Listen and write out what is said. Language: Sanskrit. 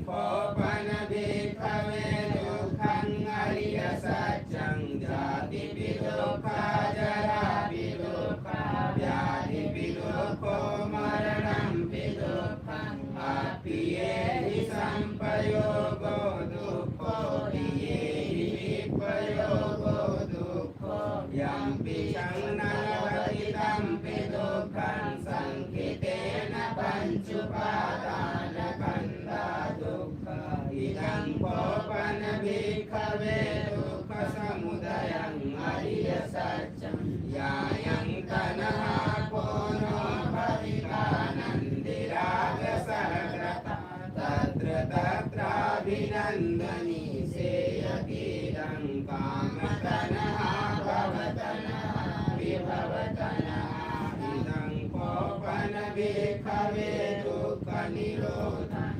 कोपन भिक्खवे दुःखं अरिय सत्यं जातिपि दुःखा जरापि दुःखा व्याधिपि दुःखो मरणंपि दुःखं अप्येहि संपयोगो दुःखो येहि विपयोगो दुःखो यम्पि संनवतितंपि दुःखं संकितेन पञ्चुपादानकन्दा दुःख इदं कोपन भिक्खवे दुःखसमुदयं अरिय सत्यं यायं तनः कोनो भविकानन्दिरागसहकृता तत्र तत्राभिनन्दनी सेयतीदं कामतनः भवतनः विभवतनः इदं कोपन भिक्खवे दुःखनिरोधं